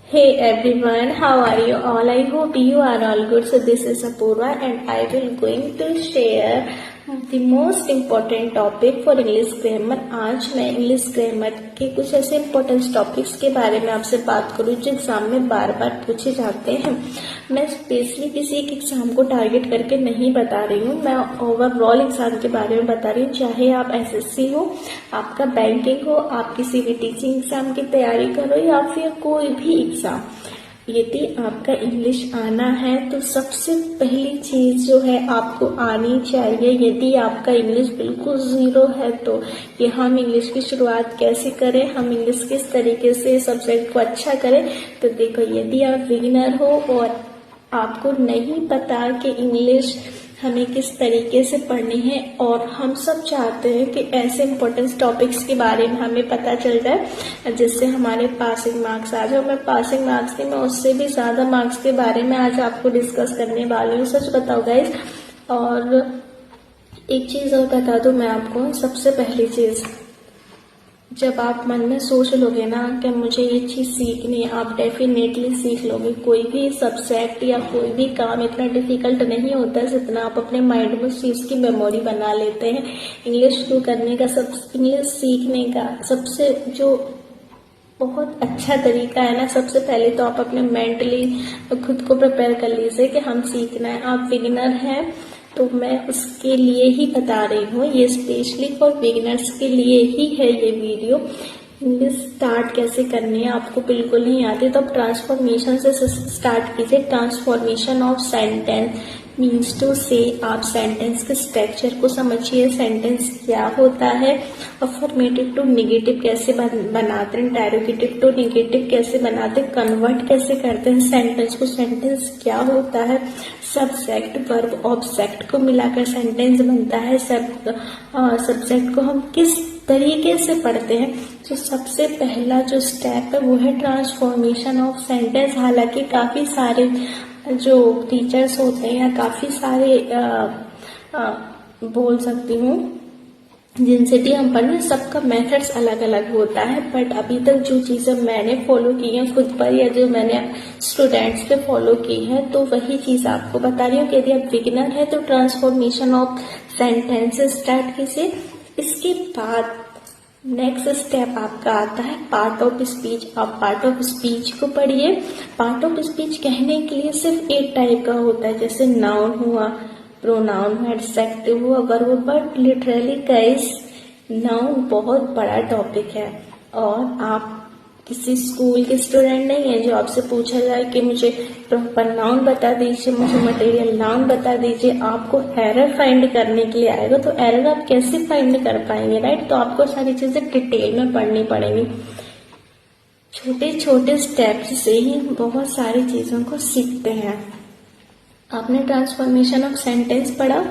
Hey everyone, how are you all? I hope you are all good. So this is Apurva and I will going to share the most important topic for English grammar. आज मैं English grammar के कुछ ऐसे important topics के बारे में आपसे बात करूँ जो एग्जाम में बार बार पूछे जाते हैं। मैं स्पेशली किसी एक एग्जाम को टारगेट करके नहीं बता रही हूँ, मैं ओवरऑल एग्जाम के बारे में बता रही हूँ। चाहे आप एसएससी हो, आपका बैंकिंग हो, आप किसी भी टीचिंग एग्जाम की तैयारी करो या फिर कोई भी एग्जाम, यदि आपका इंग्लिश आना है तो सबसे पहली चीज जो है आपको आनी चाहिए। यदि आपका इंग्लिश बिल्कुल जीरो है तो ये हम इंग्लिश की शुरुआत कैसे करें, हम इंग्लिश किस तरीके से सब्जेक्ट को अच्छा करें। तो देखो, यदि आप बिगिनर हो और आपको नहीं पता कि इंग्लिश हमें किस तरीके से पढ़नी है, और हम सब चाहते हैं कि ऐसे इम्पोर्टेंट टॉपिक्स के बारे में हमें पता चल जाए जिससे हमारे पासिंग मार्क्स आ जाए। मैं पासिंग मार्क्स नहीं, मैं उससे भी ज़्यादा मार्क्स के बारे में आज आपको डिस्कस करने वाली हूँ। सच बताओ गाइज। और एक चीज़ और बता दूँ मैं आपको, सबसे पहली चीज़, जब आप मन में सोच लोगे ना कि मुझे ये चीज़ सीखनी है, आप डेफिनेटली सीख लोगे। कोई भी सब्जेक्ट या कोई भी काम इतना डिफिकल्ट नहीं होता है जितना आप अपने माइंड में उस चीज़ की मेमोरी बना लेते हैं। इंग्लिश शुरू करने का इंग्लिश सीखने का सबसे जो बहुत अच्छा तरीका है ना, सबसे पहले तो आप अपने मेंटली खुद को प्रिपेयर कर लीजिए कि हम सीखना है। आप बिगिनर हैं तो मैं उसके लिए ही बता रही हूँ, ये स्पेशली फॉर बिगिनर्स के लिए ही है ये वीडियो। इंग्लिश स्टार्ट कैसे करनी है आपको बिल्कुल नहीं आती तो आप ट्रांसफॉर्मेशन से स्टार्ट कीजिए। Transformation of sentence means to say, आप सेंटेंस के स्ट्रक्चर को समझिए। सेंटेंस क्या होता है, अफर्मेटिव टू नेगेटिव कैसे बनाते हैं, इंटेरोगेटिव टू नेगेटिव कैसे बनाते हैं, कन्वर्ट कैसे करते हैं सेंटेंस को, सेंटेंस क्या होता है, सब्जेक्ट वर्ब ऑब्जेक्ट को मिलाकर सेंटेंस बनता है, सब्जेक्ट को हम किस तरीके से पढ़ते हैं। तो सबसे पहला जो स्टेप है वो है ट्रांसफॉर्मेशन ऑफ सेंटेंस। हालांकि काफी सारे जो टीचर्स होते हैं या काफी सारे बोल सकती हूँ जिनसे भी हम पढ़े, सबका मेथड्स अलग अलग होता है। बट अभी तक जो चीजें मैंने फॉलो की हैं खुद पर या जो मैंने स्टूडेंट्स पे फॉलो की है, तो वही चीज आपको बता रही हूँ कि यदि आप बिगिनर है तो ट्रांसफॉर्मेशन ऑफ सेंटेंसेस स्टार्ट कीजिए। इसके बाद नेक्स्ट स्टेप आपका आता है पार्ट ऑफ स्पीच। आप पार्ट ऑफ स्पीच को पढ़िए। पार्ट ऑफ स्पीच कहने के लिए सिर्फ एक टाइप का होता है, जैसे नाउन हुआ, प्रोनाउन हुआ, एडजेक्टिव हुआ, verb. But literally guys, noun बहुत बड़ा टॉपिक है और आप किसी स्कूल के स्टूडेंट नहीं है जो आपसे पूछा जाए कि मुझे प्रॉपर नाउन बता दीजिए, मुझे मटेरियल नाउन बता दीजिए। आपको एरर फाइंड करने के लिए आएगा तो एरर आप कैसे फाइंड कर पाएंगे, राइट। तो आपको सारी चीजें डिटेल में पढ़नी पड़ेंगी। छोटे छोटे स्टेप्स से ही बहुत सारी चीजों को सीखते हैं। आपने ट्रांसफॉर्मेशन ऑफ सेंटेंस पढ़ा,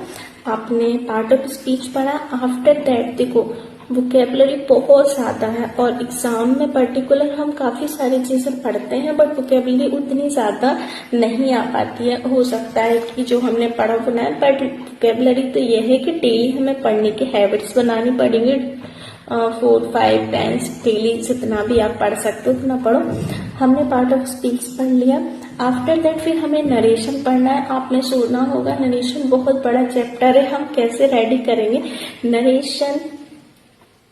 आपने पार्ट ऑफ स्पीच पढ़ा। आफ्टर दैट देखो, वोकेबलरी बहुत ज्यादा है और एग्जाम में पर्टिकुलर हम काफी सारी चीजें पढ़ते हैं, बट वोकेबलरी उतनी ज्यादा नहीं आ पाती है। हो सकता है कि जो हमने पढ़ा वो ना, बट वोकेबलरी तो ये है कि डेली हमें पढ़ने की हैबिट्स बनानी पड़ेंगी। 4, 5 टाइम्स डेली जितना भी आप पढ़ सकते हो उतना पढ़ो। हमने पार्ट ऑफ स्पीच पढ़ लिया। आफ्टर दैट फिर हमें नरेशन पढ़ना है। आपने सुना होगा नरेशन बहुत बड़ा चैप्टर है, हम कैसे रेडी करेंगे नरेशन।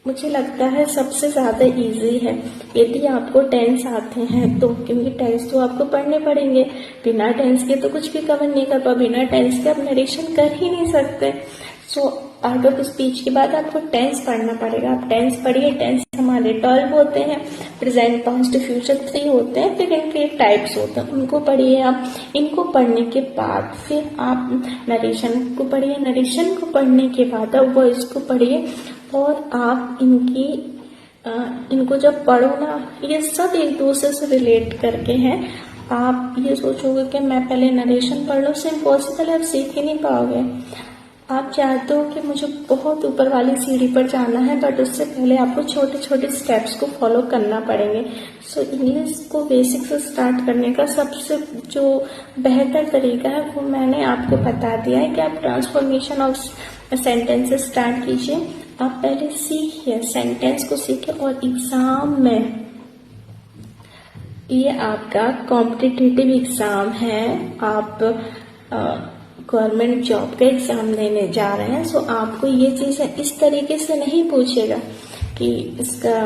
मुझे लगता है सबसे ज्यादा इजी है यदि आपको टेंस आते हैं तो, क्योंकि टेंस तो आपको पढ़ने पड़ेंगे। बिना टेंस के तो कुछ भी कवर नहीं कर पाओ, बिना टेंस के आप नरेशन कर ही नहीं सकते। सो पार्ट ऑफ स्पीच के बाद आपको टेंस पढ़ना पड़ेगा। आप टेंस पढ़िए। टेंस हमारे 12 होते हैं, प्रेजेंट, पास्ट, फ्यूचर 3 होते हैं, फिर इनके टाइप्स होते हैं, उनको पढ़िए आप। इनको पढ़ने के बाद फिर आप नरेशन को पढ़िए। नरेशन को पढ़ने के बाद आप वॉइस को पढ़िए और आप इनको जब पढ़ो ना, ये सब एक दूसरे से रिलेट करके हैं। आप ये सोचोगे कि मैं पहले नरेशन पढ़ लूं, से इम्पॉसिबल है, आप सीख ही नहीं पाओगे। आप चाहते हो कि मुझे बहुत ऊपर वाली सीढ़ी पर जाना है, बट उससे पहले आपको छोटे छोटे स्टेप्स को फॉलो करना पड़ेंगे। सो इंग्लिश को बेसिक से स्टार्ट करने का सबसे जो बेहतर तरीका है वो मैंने आपको बता दिया है कि आप ट्रांसफॉर्मेशन ऑफ सेंटेंसेस स्टार्ट कीजिए। आप पहले सीखिए, सेंटेंस को सीखिए और एग्जाम में ये आपका कॉम्पिटिटिव एग्जाम है, आप गवर्नमेंट जॉब का एग्जाम देने जा रहे हैं। सो आपको ये चीजें इस तरीके से नहीं पूछेगा कि इसका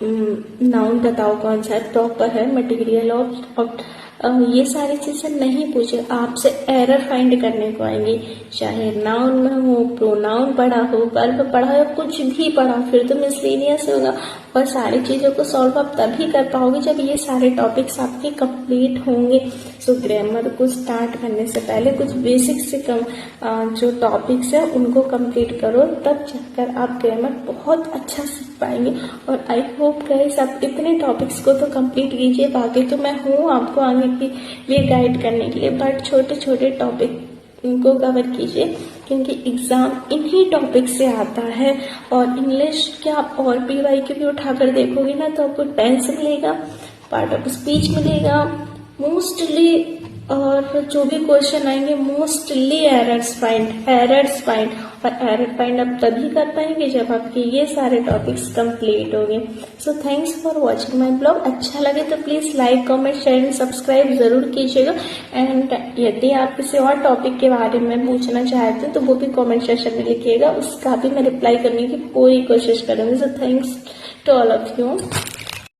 नाउन बताओ कौन सा है, प्रॉपर है, मटेरियल ऑफ ये सारी चीजें नहीं पूछे, आपसे एरर फाइंड करने को आएंगी। चाहे नाउन में हो, प्रोनाउन पढ़ा हो, वर्ब पढ़ा हो, कुछ भी पढ़ा हो, फिर तो मिसलेनियस होगा। और सारी चीजों को सॉल्व आप तभी कर पाओगे जब ये सारे टॉपिक्स आपके कंप्लीट होंगे। सो ग्रामर को स्टार्ट करने से पहले कुछ बेसिक से जो टॉपिक्स है उनको कंप्लीट करो, तब जाकर आप ग्रामर बहुत अच्छा सीख पाएंगे। और आई होप गाइस आप इतने टॉपिक्स को तो कंप्लीट कीजिए, बाकी तो मैं हूँ आपको आगे के लिए गाइड करने के लिए, बट छोटे छोटे टॉपिक इनको कवर कीजिए क्योंकि एग्जाम इन्हीं टॉपिक से आता है। और इंग्लिश क्या आप और PYQ भी उठाकर देखोगे ना तो आपको टेंस मिलेगा, पार्ट ऑफ स्पीच मिलेगा मोस्टली, और जो भी क्वेश्चन आएंगे मोस्टली एरर्स फाइंड। और एरर फाइंड आप तभी कर पाएंगे जब आपके ये सारे टॉपिक्स कंप्लीट होंगे। So thanks for watching my blog. अच्छा लगे तो please like, comment, share and subscribe जरूर कीजिएगा। एंड यदि आप किसी और टॉपिक के बारे में पूछना चाहते हैं तो वो भी कमेंट सेक्शन में लिखिएगा, उसका भी मैं रिप्लाई करने की पूरी कोशिश करूंगी। So thanks to all of you.